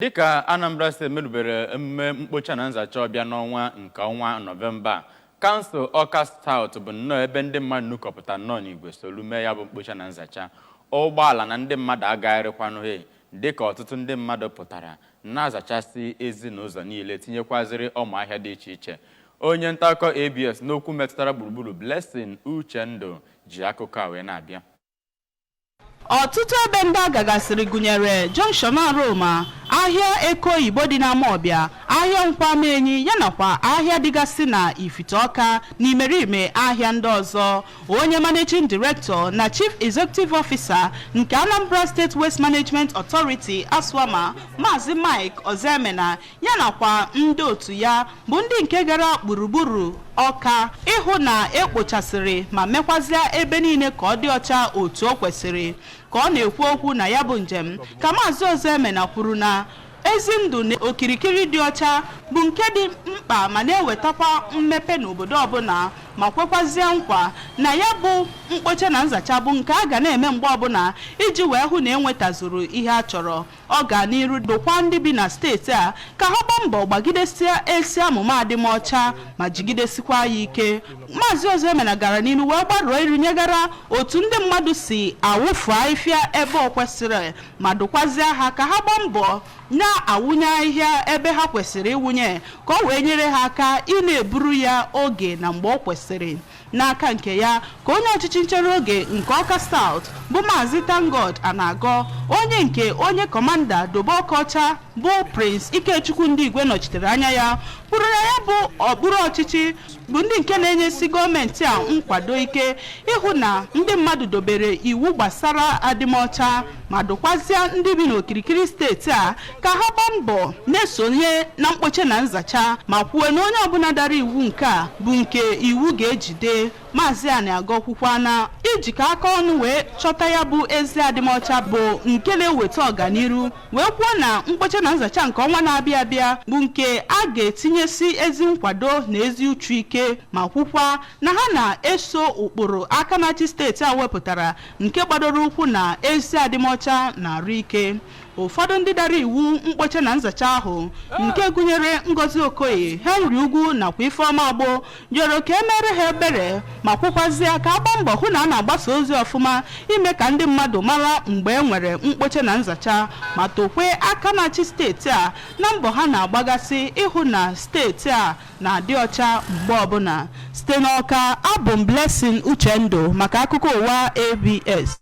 Dịka Anambra State merubere emume mkpocha na nzacha ọbịa n'ọnwa nke ọnwa Nọvemba, Kansụl Awka South bụ nnọọ ebe ndị mmadụ nukọpụta nnọọ n'igwe solu mee ya bụ mkpocha na nzacha. Ụgbọala na ndị mmadụ agagharịkwanụ he dịka ọtụtụ ndị mmadụ pụtara na-azachasị ezi n'ụzọ niile tinyekwazịrị ụmụahịa dị iche iche. Onye nta akụkọ ABS n'okwu metụtara gburugburu Blessing Uchendụ ji akụkọ a wee na-abịa. Ọtụtụ ebe ndị agagasịrị gụnyere Junction Aroma, ahịa Eko Oyibo dị n'Amọbịa, ahịa Nkwamenyi yanakwa ahịa dịgasị na Ifite Ọka n'imerime ahịa ndị ọzọ. Onye Managing Director na Chief Executive Officer nke Anambra State Waste Management Authority Aswama, Maazị Mike Ozemena yanakwa ndị otu ya bụ ndị nke gara gburugburu Ọka ịhụ na ekpochasịrị ma mekwazịa ebe niile ka ọ dị ọcha otu o kwesịrị. Ka ọ na-ekwu okwu na ya bụ njem, ka Maazị Ozemena kwuru na ezi ndụ na okirikiri dị ọcha bụ nke dị mkpa ma na-ewetakwa mmepe n'obodo ọbụla, ma kwekwazie nkwa na ya bụ mkpocha na nzacha bụ nke a ga na-eme mgbe ọbụla iji wee hụ na enwetazuru ihe a chọrọ. Ọ ga n'iru dokwa ndị bi na steeti a ka ha gbaa mbọ gbagidesia esi amụma adịmọcha ma jigidesikwa ya ike. Maazị Ozemena gara n'iru wee gbaruo iru nyegara otu ndị mmadụ si awụfu ahịhịa ebe ọ kwesịrị ma dokwazie ha ka ha gbaa mbọ na-awụnye ahịhịa ebe ha kwesịrị ịwụnye ka ọ wee nyere ha aka ị na-eburu ya oge na mgbe ọ kwesịrị. N'aka nke ya ka onye ọchịchị nchere oge nke Awka South bụ Maazị Tangod Anago, onye kọmanda Dobeokocha bụ Prince Ikechukwu ndị igwe nọchitere anya ya, kwuru na ya bụ okpuru ọchịchị bụ ndị nke na-enyesi gọọmenti a nkwado ike ịhụ na ndị mmadụ dobere iwu gbasara adịmọcha ma dokwazịa ndị bi n'okirikiri steeti a ka ha gbaa mbọ na-esonye na mkpocha na nzacha ma kwuo na onye ọbụla dara iwu nke a bụ nke iwu ga-ejide. Maazị Anago kwukwa na ijikọ aka ọnụ wee chọta ya bụ ezi adịmọcha bụ nke na-eweta ọganiru, wee kwuo na mkpocha na nzacha nke ọnwa na-abịa abịa bụ nke a ga-etinyesi ezi nkwado na ezi uchu ike, ma kwukwa na ha na-eso ụkpụrụ aka na-achị steeti a wepụtara nke gbadoro ụkwụ na ezi adịmọcha na arụ ike. Ụfọdụ ndị dara iwu mkpocha na nzacha ahụ nke gụnyere Ngozi Okoye, Henry Ugwu nakwa Ifeọma Agbo rịọrọ ka emere ha ebere ma kwukwazịa ka agba mbọ hụ na a na-agbasa ozi ọfụma ime ka ndị mmadụ mara mgbe e nwere mkpocha na nzacha ma tokwe aka na-achị steeti a na mbọ ha na-agbagasị ịhụ na steeti a na-adị ọcha mgbe ọbụla. Site n'Awka, abụ m Blessing Uchendụ maka akụkọ ụwa ABS.